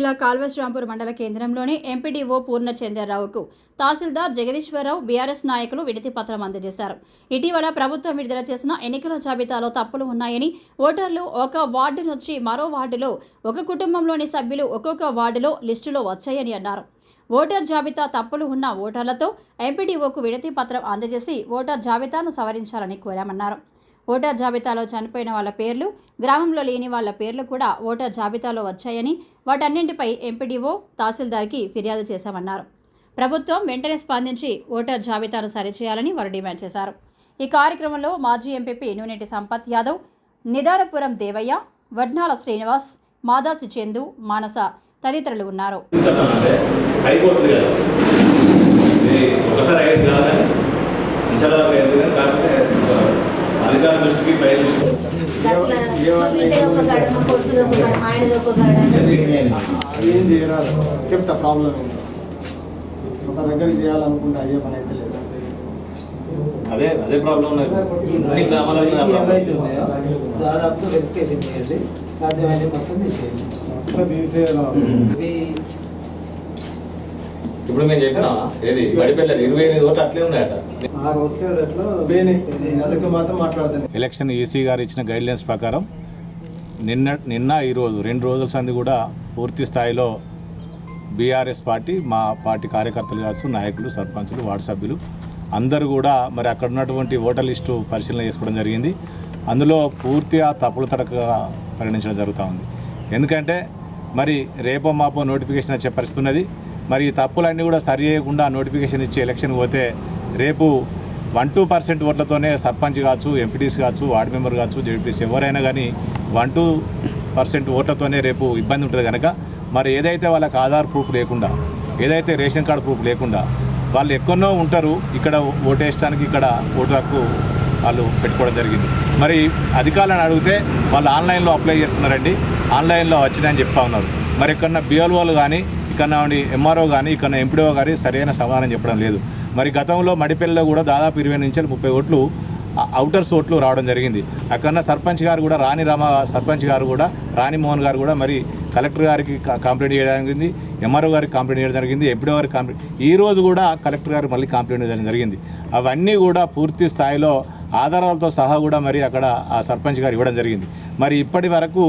జిల్లా కాల్వశ్రాంపూర్ మండల కేంద్రంలోని ఎంపీడీఓ పూర్ణచంద్రరావుకు తహసీల్దార్ జగదీశ్వరరావు బీఆర్ఎస్ నాయకులు వినతి పత్రం అందజేశారు. ఇటీవల ప్రభుత్వం విడుదల చేసిన ఎన్నికల జాబితాలో తప్పులు ఉన్నాయని, ఓటర్లు ఒక వార్డు నుంచి మరో వార్డులో, ఒక కుటుంబంలోని సభ్యులు ఒక్కొక్క వార్డులో లిస్టులో వచ్చాయని అన్నారు. ఓటర్ జాబితా తప్పులు ఉన్న ఓటర్లతో ఎంపీడీఓకు వినతి పత్రం అందజేసి ఓటర్ జాబితాను సవరించాలని కోరామన్నారు. ఓటర్ జాబితాలో చనిపోయిన వాళ్ళ పేర్లు, గ్రామంలో లేని వాళ్ళ పేర్లు కూడా ఓటర్ జాబితాలో వచ్చాయని, వాటన్నింటిపై ఎంపీడీఓ తహసీల్దార్కి ఫిర్యాదు చేశామన్నారు. ప్రభుత్వం వెంటనే స్పందించి ఓటర్ జాబితాను సరిచేయాలని వారు డిమాండ్ చేశారు. ఈ కార్యక్రమంలో మాజీ ఎంపీపీ నూనెటి సంపత్ యాదవ్, నిదానపురం దేవయ్య, వడ్నాల శ్రీనివాస్, మాదాసి చందు, మానస తదితరులు ఉన్నారు. చెప్తా ప్రాబ్లం ఒక దగ్గర చేయాలనుకుంటే అయ్యే పని అయితే లేదా? అదే ప్రాబ్లం దాదాపు వెరిఫికేషన్ చేయండి, సాధ్యమైన మొత్తం తీసేయండి. అట్లా తీసేయాలి. ఇప్పుడు మేము చెప్పినా ఏది గడిపెళ్ళదు 25 ఓట్లు అట్లే ఉన్నాయట. ఎలక్షన్ ఈసీ గారు ఇచ్చిన గైడ్లైన్స్ ప్రకారం నిన్న ఈరోజు 2 రోజుల సంది కూడా పూర్తి స్థాయిలో బీఆర్ఎస్ పార్టీ, మా పార్టీ కార్యకర్తలు కావచ్చు, నాయకులు, సర్పంచులు, వార్డు సభ్యులు అందరూ కూడా మరి అక్కడ ఉన్నటువంటి ఓటర్ లిస్టు పరిశీలన చేసుకోవడం జరిగింది. అందులో పూర్తిగా తప్పులు తడకగా పరిగణించడం జరుగుతూ ఉంది. ఎందుకంటే మరి రేపో మాపో నోటిఫికేషన్ వచ్చే పరిస్థితి ఉన్నది. మరి ఈ తప్పులన్నీ కూడా సరి చేయకుండా నోటిఫికేషన్ ఇచ్చి ఎలక్షన్ పోతే రేపు 1-2% ఓట్లతోనే సర్పంచ్ కావచ్చు, ఎంపీటీస్ కావచ్చు, వార్డు మెంబర్ కావచ్చు, జెడ్పీటీస్ ఎవరైనా కానీ 1-2% ఓట్లతోనే రేపు ఇబ్బంది ఉంటుంది కనుక మరి ఏదైతే వాళ్ళకి ఆధార్ ప్రూఫ్ లేకుండా, ఏదైతే రేషన్ కార్డు ప్రూఫ్ లేకుండా వాళ్ళు ఎక్కడో ఉంటారు, ఇక్కడ ఓటు వేయడానికి ఇక్కడ ఓటు హక్కు వాళ్ళు పెట్టుకోవడం జరిగింది. మరి అధికారులను అడిగితే వాళ్ళు ఆన్లైన్లో అప్లై చేసుకున్నారండి, ఆన్లైన్లో వచ్చినాయని చెప్తా ఉన్నారు. మరి ఇక్కడ బిఎల్ఓలు కానీ, ఇక్కడ ఎంఆర్ఓ కానీ, ఇక్కడ ఎంపీడీఓ కానీ సరైన సమాధానం చెప్పడం లేదు. మరి గతంలో మడిపల్లిలో కూడా దాదాపు 20 నుంచి 30 ఓట్లు అవుటర్స్ ఓట్లు రావడం జరిగింది. అక్కడ సర్పంచ్ గారు కూడా సర్పంచ్ గారు కూడా రాణి మోహన్ గారు కూడా మరి కలెక్టర్ గారికి కంప్లైంట్ చేయడం జరిగింది, ఎంఆర్ఓ గారికి కంప్లైంట్ చేయడం జరిగింది, ఎంపీడీఓ గారికి కంప్లైంట్, ఈరోజు కూడా కలెక్టర్ గారు మళ్ళీ కంప్లైంట్ చేయడం జరిగింది. అవన్నీ కూడా పూర్తి స్థాయిలో ఆధారాలతో సహా కూడా మరి అక్కడ ఆ సర్పంచ్ గారు ఇవ్వడం జరిగింది. మరి ఇప్పటి వరకు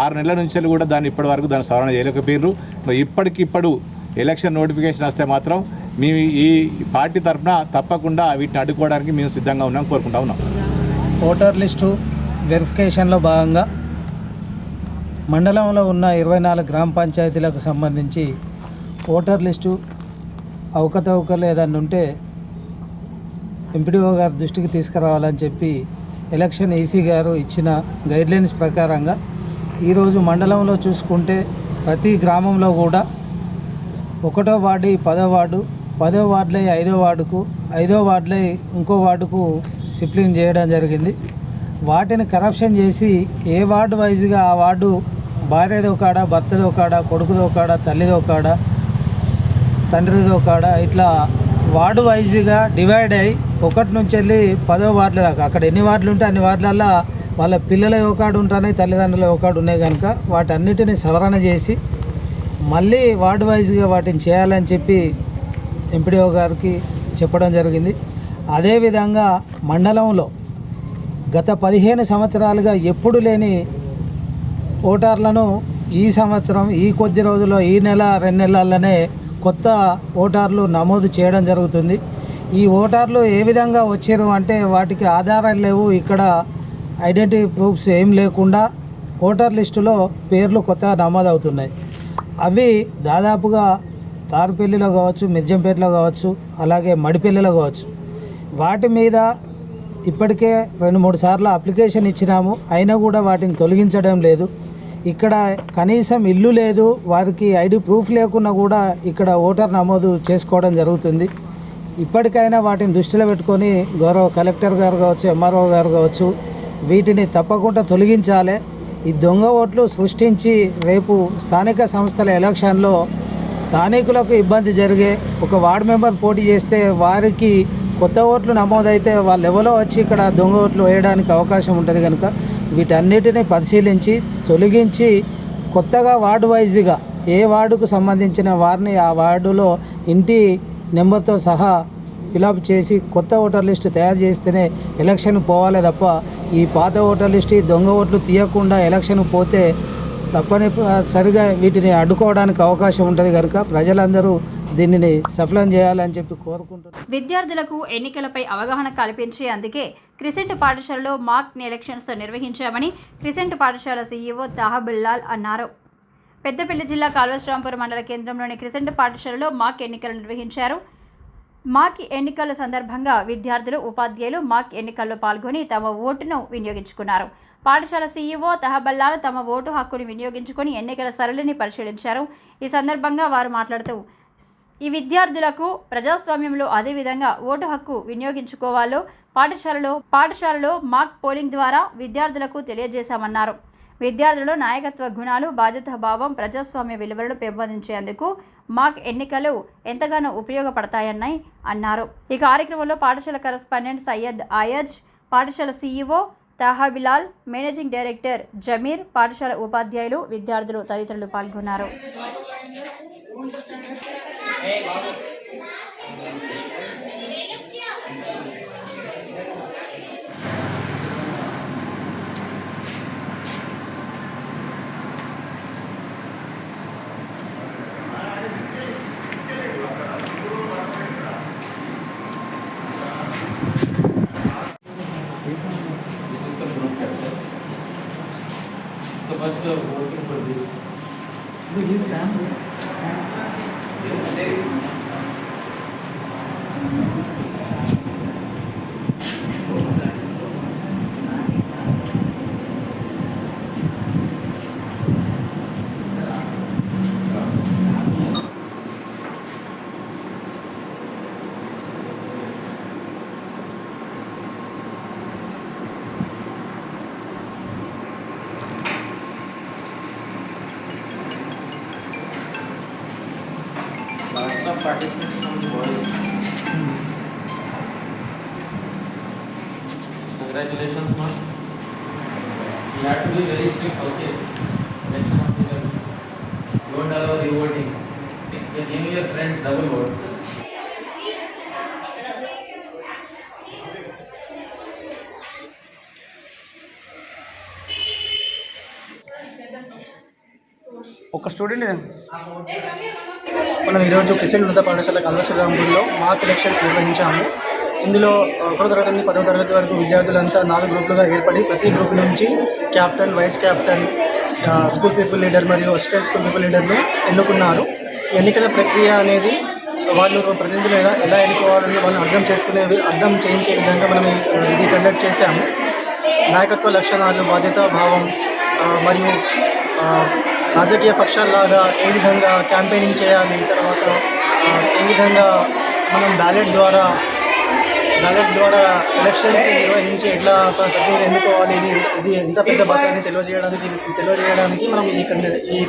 6 నెలల నుంచి కూడా ఇప్పటి వరకు దాన్ని సవరణ చేయలేకపోయారు. మరి ఇప్పటికిప్పుడు ఎలక్షన్ నోటిఫికేషన్ వస్తే మాత్రం మేము ఈ పార్టీ తరఫున తప్పకుండా వీటిని అడ్డుకోవడానికి మేము సిద్ధంగా ఉన్నాం, కోరుకుంటా ఉన్నాం. ఓటర్ లిస్టు వెరిఫికేషన్లో భాగంగా మండలంలో ఉన్న 24 గ్రామ పంచాయతీలకు సంబంధించి ఓటర్ లిస్టు అవకతవకలు ఏదన్నా ఉంటే ఎంపీడీఓ గారి దృష్టికి తీసుకురావాలని చెప్పి ఎలక్షన్ ఈసీ గారు ఇచ్చిన గైడ్లైన్స్ ప్రకారంగా ఈరోజు మండలంలో చూసుకుంటే ప్రతి గ్రామంలో కూడా 1వ వార్డు 10వ వార్డు, 10వ వార్డులో 5వ వార్డుకు, 5వ వార్డులో ఇంకో వార్డుకు సిప్లింగ్ చేయడం జరిగింది. వాటిని కరప్షన్ చేసి ఏ వార్డు వైజ్గా ఆ వార్డు భార్యదో కాడ, భర్తదో కాడ, కొడుకుదో కాడ, తల్లిదో కాడ, తండ్రిదో కాడ, ఇట్లా వార్డు వైజ్గా డివైడ్ అయ్యి 1 నుంచి వెళ్ళి 10వ వార్డుల దాకా అక్కడ ఎన్ని వార్డులు ఉంటే అన్ని వార్డులల్లో వాళ్ళ పిల్లల ఒకడు ఉంటున్నాయి, తల్లిదండ్రుల ఒకడు ఉన్నాయి కనుక వాటన్నిటిని సవరణ చేసి మళ్ళీ వార్డు వైజ్గా వాటిని చేయాలని చెప్పి ఎంపీడీఓ గారికి చెప్పడం జరిగింది. అదేవిధంగా మండలంలో గత 15 సంవత్సరాలుగా ఎప్పుడు లేని ఓటర్లను ఈ సంవత్సరం ఈ కొద్ది రోజుల్లో ఈ నెల 2 నెలల్లోనే కొత్త ఓటర్లు నమోదు చేయడం జరుగుతుంది. ఈ ఓటర్లు ఏ విధంగా వచ్చారు అంటే వాటికి ఆధారాలు లేవు, ఇక్కడ ఐడెంటిటీ ప్రూఫ్స్ ఏం లేకుండా ఓటర్ లిస్టులో పేర్లు కొత్తగా నమోదవుతున్నాయి. అవి దాదాపుగా తారుపల్లిలో కావచ్చు, మిర్జంపేటలో కావచ్చు, అలాగే మడిపల్లిలో కావచ్చు. వాటి మీద ఇప్పటికే 2-3 సార్లు అప్లికేషన్ ఇచ్చినాము, అయినా కూడా వాటిని తొలగించడం లేదు. ఇక్కడ కనీసం ఇల్లు లేదు, వారికి ఐడి ప్రూఫ్ లేకున్నా కూడా ఇక్కడ ఓటర్ నమోదు చేసుకోవడం జరుగుతుంది. ఇప్పటికైనా వాటిని దృష్టిలో పెట్టుకొని గౌరవ కలెక్టర్ గారు కావచ్చు, ఎంఆర్ఓ గారు కావచ్చు వీటిని తప్పకుండా తొలగించాలి. ఈ దొంగ ఓట్లు సృష్టించి రేపు స్థానిక సంస్థల ఎలక్షన్లో స్థానికులకు ఇబ్బంది జరిగే, ఒక వార్డు మెంబర్ పోటీ చేస్తే వారికి కొత్త ఓట్లు నమోదైతే వాళ్ళు ఎవరో వచ్చి ఇక్కడ దొంగ ఓట్లు వేయడానికి అవకాశం ఉంటుంది కనుక వీటన్నిటిని పరిశీలించి తొలగించి కొత్తగా వార్డు వైజ్గా ఏ వార్డుకు సంబంధించిన వారిని ఆ వార్డులో ఇంటి నెంబర్తో సహా ఫిలప్ చేసి కొత్త ఓటర్ లిస్టు తయారు చేస్తేనే ఎలక్షన్ పోవాలి తప్ప ఈ పాత ఓటర్ లిస్టు దొంగ ఓట్లు తీయకుండా ఎలక్షన్ పోతే తప్పనిసరిగా వీటిని అడ్డుకోవడానికి అవకాశం ఉంటుంది కనుక ప్రజలందరూ దీనిని సఫలం చేయాలని చెప్పి కోరుకుంటున్నాను. విద్యార్థులకు ఎన్నికలపై అవగాహన కల్పించే అందుకే క్రిసెంట్ పాఠశాలలో మాక్ ఎలక్షన్స్ నిర్వహించామని క్రిసెంట్ పాఠశాల సీఈఓ తాహబుల్లాల్ అన్నారు. పెద్దపల్లి జిల్లా కాల్వశ్రాంపురం మండల కేంద్రంలోని క్రిసెంట్ పాఠశాలలో మాక్ ఎన్నికలు నిర్వహించారు. మాక్ ఎన్నికల సందర్భంగా విద్యార్థులు ఉపాధ్యాయులు మాక్ ఎన్నికల్లో పాల్గొని తమ ఓటును వినియోగించుకున్నారు. పాఠశాల సీఈఓ తహబల్లాల్ తమ ఓటు హక్కును వినియోగించుకొని ఎన్నికల సరళిని పరిశీలించారు. ఈ సందర్భంగా వారు మాట్లాడుతూ ఈ విద్యార్థులకు ప్రజాస్వామ్యంలో అదేవిధంగా ఓటు హక్కు వినియోగించుకోవాలో పాఠశాలలో మాక్ పోలింగ్ ద్వారా విద్యార్థులకు తెలియజేశామన్నారు. విద్యార్థులలో నాయకత్వ గుణాలు, బాధ్యతాభావం, ప్రజాస్వామ్య విలువలను పెంపొందించేందుకు మాక్ ఎన్నికలు ఎంతగానో ఉపయోగపడతాయని అన్నారు. ఈ కార్యక్రమంలో పాఠశాల కరెస్పాండెంట్ సయ్యద్ ఆయజ్, పాఠశాల సీఈఓ తాహబిలాల్, మేనేజింగ్ డైరెక్టర్ జమీర్, పాఠశాల ఉపాధ్యాయులు, విద్యార్థులు తదితరులు పాల్గొన్నారు. So first voting for this. This stamp. Lots of participants from the boys. Congratulations, man. You have to be very strict, okay? Election officers. Don't allow revoting. Just give your friends double votes. ఒక student మనం ఈరోజు crescent ఉన్నత పాఠశాల కాల్వశ్రాంపురంలో మాక్ elections నిర్వహించాము. ఇందులో 1వ తరగతి నుండి 10వ తరగతి వరకు విద్యార్థులంతా 4 గ్రూపులుగా ఏర్పడి ప్రతి గ్రూప్ నుంచి captain, vice captain, school people leader మరియు అసిస్టెంట్ స్కూల్ పీపుల్ లీడర్ను ఎన్నుకున్నారు. ఎన్నికల ప్రక్రియ అనేది వాళ్ళు ప్రతినిధులు ఎలా ఎన్నుకోవాలని వాళ్ళు అర్థం చేయించే విధంగా మనం ఇది కండక్ట్ చేశాము. నాయకత్వ లక్షణాలు, బాధ్యతా భావం మరియు రాజకీయ పక్షాల్లాగా ఏ విధంగా క్యాంపెయినింగ్ చేయాలి, తర్వాత ఏ విధంగా మనం బ్యాలెట్ ద్వారా ఎలక్షన్స్ నిర్వహించి ఎట్లా ప్రతినిధులు ఎన్నుకోవాలి, ఇది ఎంత పెద్ద బాధ్యతని తెలియజేయడానికి మనం ఈ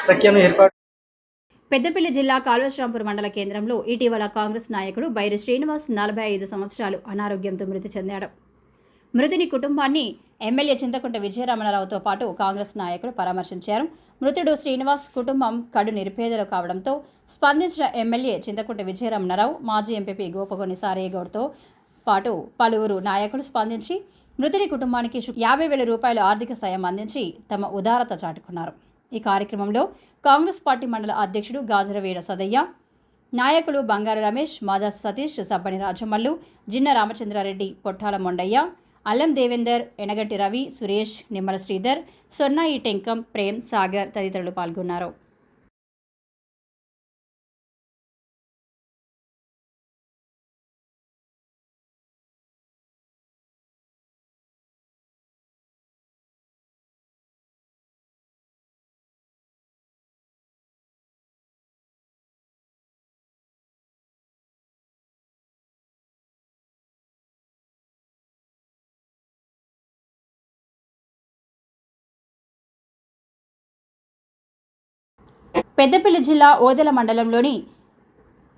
ప్రక్రియను ఏర్పాటు. పెద్దపల్లి జిల్లా కాల్వశ్రాంపురం మండల కేంద్రంలో ఇటీవల కాంగ్రెస్ నాయకుడు బైరి శ్రీనివాస్ 45 సంవత్సరాలు అనారోగ్యంతో మృతి చెందాడు. మృతుని కుటుంబాన్ని ఎమ్మెల్యే చింతకుంట విజయరమణరావుతో పాటు కాంగ్రెస్ నాయకులు పరామర్శించారు. మృతుడు శ్రీనివాస్ కుటుంబం కడు నిరుపేదలు కావడంతో స్పందించిన ఎమ్మెల్యే చింతకుంట విజయరమణరావు, మాజీ ఎంపీ గోపగొని సారయ్యగౌడ్తో పాటు పలువురు నాయకులు స్పందించి మృతుని కుటుంబానికి 50,000 రూపాయల ఆర్థిక సాయం అందించి తమ ఉదారత చాటుకున్నారు. ఈ కార్యక్రమంలో కాంగ్రెస్ పార్టీ మండల అధ్యక్షుడు గాజరవేడ సదయ్య, నాయకులు బంగారు రమేష్, మాదా సతీష్, సబ్బని రాజమల్లు, జిన్న రామచంద్రారెడ్డి, పొట్టాల మొండయ్య, అల్లం దేవేందర్, ఎనగంటి రవి, సురేష్, నిమ్మల శ్రీధర్, సొన్నాయి టెంకం, ప్రేమ్, సాగర్ తదితరులు పాల్గొన్నారు. పెద్దపల్లి జిల్లా ఓదెల మండలంలోని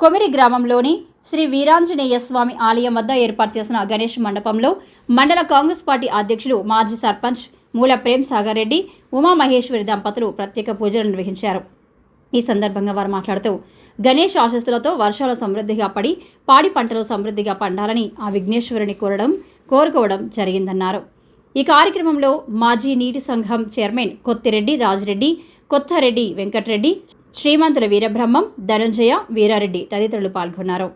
కొమిరి గ్రామంలోని శ్రీ వీరాంజనేయ స్వామి ఆలయం వద్ద ఏర్పాటు చేసిన గణేష్ మండపంలో మండల కాంగ్రెస్ పార్టీ అధ్యక్షులు, మాజీ సర్పంచ్ మూల ప్రేమ్ సాగర్ రెడ్డి, ఉమామహేశ్వరి దంపతులు ప్రత్యేక పూజలు నిర్వహించారు. ఈ సందర్భంగా వారు మాట్లాడుతూ గణేష్ ఆశీస్సులతో వర్షాలు సమృద్ధిగా పడి పాడి పంటలు సమృద్ధిగా పండాలని ఆ విఘ్నేశ్వరుని కోరుకోవడం జరిగిందన్నారు. ఈ కార్యక్రమంలో మాజీ నీటి సంఘం చైర్మన్ కొత్తిరెడ్డి రాజిరెడ్డి, కొత్తారెడ్డి వెంకటరెడ్డి, శ్రీమంతుల వీరబ్రహ్మం, ధనంజయ, వీరారెడ్డి తదితరులు పాల్గొన్నారు.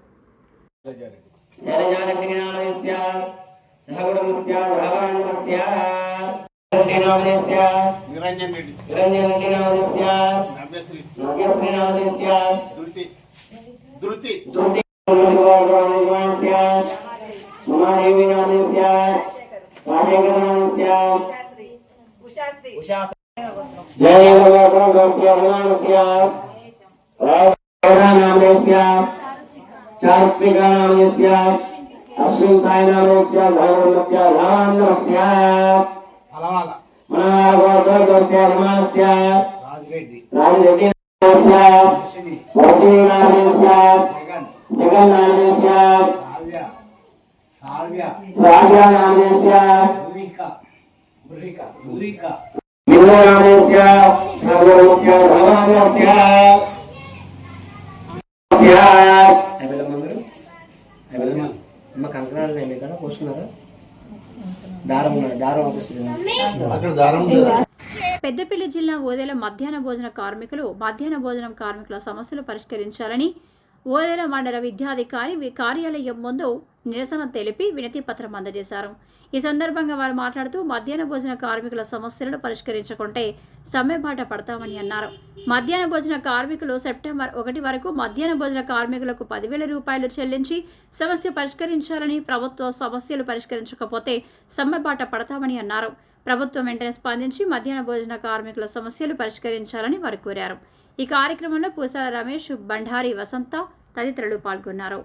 अश्विन साई नामस्य धर्मस्य धामस्य मनोहरस्य धर्मस्य राजरेड्डी नामस्य वशिनी नामस्य जगन नामस्य साव्या नामस्य बुरिका विष्णु नामस्य धर्मस्य धामस्य అమ్మ కంకణాలు నేను ఇక్కడ పోసుకున్నారా దారం పెద్దపల్లి జిల్లా ఓదెల మధ్యాహ్న భోజన కార్మికుల సమస్యలు పరిష్కరించాలని ఓదెల మండల విద్యాధికారి కార్యాలయం ముందు నిరసన తెలిపి వినతి పత్రం అందజేశారు. ఈ సందర్భంగా వారు మాట్లాడుతూ మధ్యాహ్న భోజన కార్మికుల సమస్యలను పరిష్కరించకుంటే సమ్మెబాట పడతామని అన్నారు. మధ్యాహ్న భోజన కార్మికులు సెప్టెంబర్ 1 వరకు మధ్యాహ్న భోజన కార్మికులకు 10,000 రూపాయలు చెల్లించి సమస్య పరిష్కరించాలని, ప్రభుత్వ సమస్యలు పరిష్కరించకపోతే సమ్మెబాట పడతామని అన్నారు. ప్రభుత్వం వెంటనే స్పందించి మధ్యాహ్న భోజన కార్మికుల సమస్యలు పరిష్కరించాలని వారు కోరారు. ఈ కార్యక్రమంలో పూసాల రమేష్, బండారి వసంత తదితరులు పాల్గొన్నారు.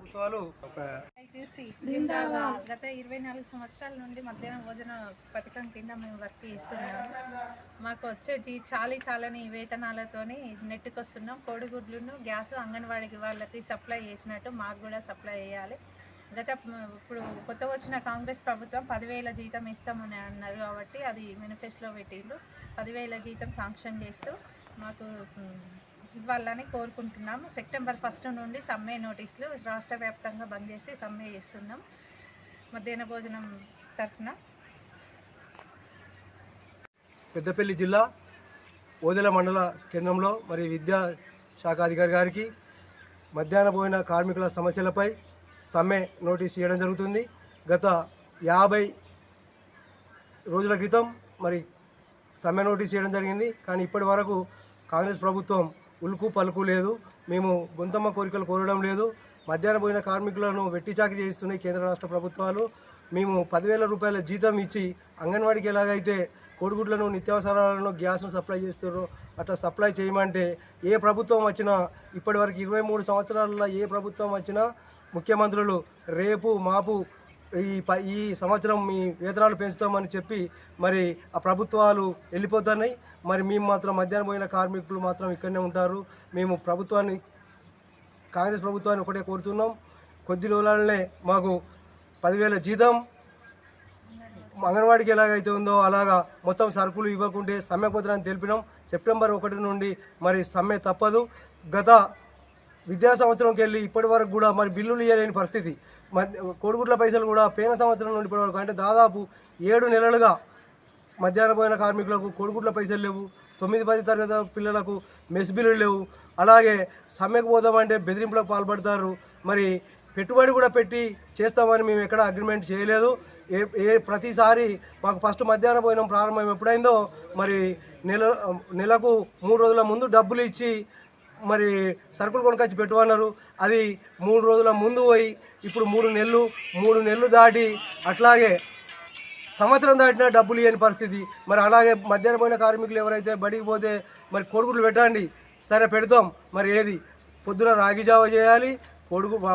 గత 24 సంవత్సరాల నుండి మధ్యాహ్న భోజన పథకం కింద మేము వర్క్ చేస్తున్నాము. మాకు వచ్చే చాలని వేతనాలతోని నెట్టుకొస్తున్నాం. కోడిగుడ్లను, గ్యాస్ అంగన్వాడికి వాళ్ళకి సప్లై చేసినట్టు మాకు కూడా సప్లై చేయాలి. ఇప్పుడు కొత్త వచ్చిన కాంగ్రెస్ ప్రభుత్వం 10,000 జీతం ఇస్తామని అన్నారు కాబట్టి అది మేనిఫెస్టోలో పెట్టిండ్రు. 10,000 జీతం శాంక్షన్ చేస్తూ మాకు ఇవ్వాలని కోరుకుంటున్నాము. సెప్టెంబర్ 1 నుండి సమ్మె నోటీసులు రాష్ట్ర వ్యాప్తంగా బంద్ చేసి సమ్మె చేస్తున్నాం. మధ్యాహ్న భోజనం తరఫున పెద్దపల్లి జిల్లా ఓదెల మండల కేంద్రంలో మరి విద్యా శాఖ అధికారి గారికి మధ్యాహ్న భోజన కార్మికుల సమస్యలపై సమ్మె నోటీస్ ఇవ్వడం జరుగుతుంది. గత 50 రోజుల క్రితం మరి సమ్మె నోటీస్ ఇవ్వడం జరిగింది. కానీ ఇప్పటి వరకు కాంగ్రెస్ ప్రభుత్వం ఉలుకు పలుకు లేదు. మేము గొంతమ్మ కోరికలు కోరడం లేదు. మధ్యాహ్న భోజన కార్మికులను వెట్టి చాకిరీ చేస్తున్నాయి కేంద్ర రాష్ట్ర ప్రభుత్వాలు. మేము 10,000 రూపాయల జీతం ఇచ్చి అంగన్వాడికి ఎలాగైతే కోడిగుడ్లను, నిత్యావసరాలను, గ్యాస్ను సప్లై చేస్తారో అట్లా సప్లై చేయమంటే ఏ ప్రభుత్వం వచ్చినా ఇప్పటివరకు 23 సంవత్సరాలలో ఏ ప్రభుత్వం వచ్చినా ముఖ్యమంత్రులు రేపు మాపు ఈ సంవత్సరం మీ వేతనాలు పెంచుతామని చెప్పి మరి ఆ ప్రభుత్వాలు వెళ్ళిపోతున్నాయి. మరి మేము మాత్రం మధ్యాహ్న భోజన కార్మికులు మాత్రం ఇక్కడనే ఉంటారు. మేము కాంగ్రెస్ ప్రభుత్వాన్ని ఒకటే కోరుతున్నాం, కొద్ది రోజులనే మాకు 10,000 జీతం అంగన్వాడికి ఎలాగైతే ఉందో అలాగా మొత్తం సరుకులు ఇవ్వకుంటే సమ్మె పోతారని తెలిపినాం. సెప్టెంబర్ 1 నుండి మరి సమ్మె తప్పదు. గత విద్యా సంవత్సరంకి వెళ్ళి ఇప్పటి వరకు కూడా మరి బిల్లులు ఇవ్వలేని పరిస్థితి. కోడిగుడ్ల పైసలు కూడా పోయిన సంవత్సరం నుండి ఇప్పటి వరకు అంటే దాదాపు 7 నెలలుగా మధ్యాహ్న భోజన కార్మికులకు కోడిగుడ్ల పైసలు లేవు. 9-10 తరగతి పిల్లలకు మెస్ బిల్లులు లేవు. అలాగే సమ్మెకు పోదామంటే బెదిరింపులకు పాల్పడతారు. మరి పెట్టుబడి కూడా పెట్టి చేస్తామని మేము ఎక్కడ అగ్రిమెంట్ చేయలేదు. ప్రతిసారి మాకు ఫస్ట్ మధ్యాహ్న భోజనం ప్రారంభం ఎప్పుడైందో మరి నెలకు 3 రోజుల ముందు డబ్బులు ఇచ్చి మరి సరుకులు కొనుకొచ్చి పెట్టుకున్నారు. అది 3 రోజుల ముందు పోయి ఇప్పుడు 3 నెలలు దాటి అట్లాగే సంవత్సరం దాటినా డబ్బులు ఇవ్వని పరిస్థితి. మరి అలాగే మధ్యాహ్న భోజన కార్మికులు ఎవరైతే బడికి పోతే మరి కోడిగుడ్లు పెట్టండి, సరే పెడతాం. మరి ఏది పొద్దున రాగి జావ చేయాలి,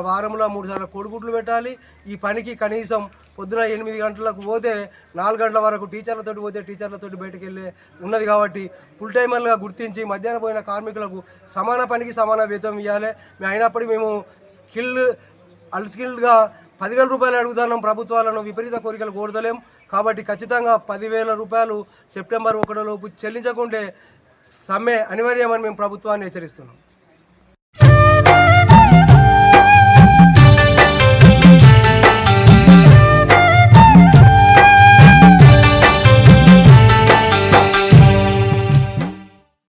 వారంలో 3 సార్లు కోడిగుడ్లు పెట్టాలి. ఈ పనికి కనీసం పొద్దున 8 గంటలకు పోతే 4 గంటల వరకు టీచర్లతోటి పోతే టీచర్లతోటి బయటకు వెళ్ళే ఉన్నది. కాబట్టి ఫుల్ టైమర్గా గుర్తించి మధ్యాహ్న భోజన కార్మికులకు సమాన పనికి సమాన వేతనం ఇవ్వాలి. అయినప్పటికీ మేము అన్స్కిల్డ్గా 10,000 రూపాయలు అడుగుతున్నాం. ప్రభుత్వాలను విపరీత కోరికలు కోరతలేం. కాబట్టి ఖచ్చితంగా 10,000 రూపాయలు సెప్టెంబర్ 1 లోపు చెల్లించకుంటే సమ్మె అనివార్యమని మేము ప్రభుత్వాన్ని హెచ్చరిస్తున్నాం.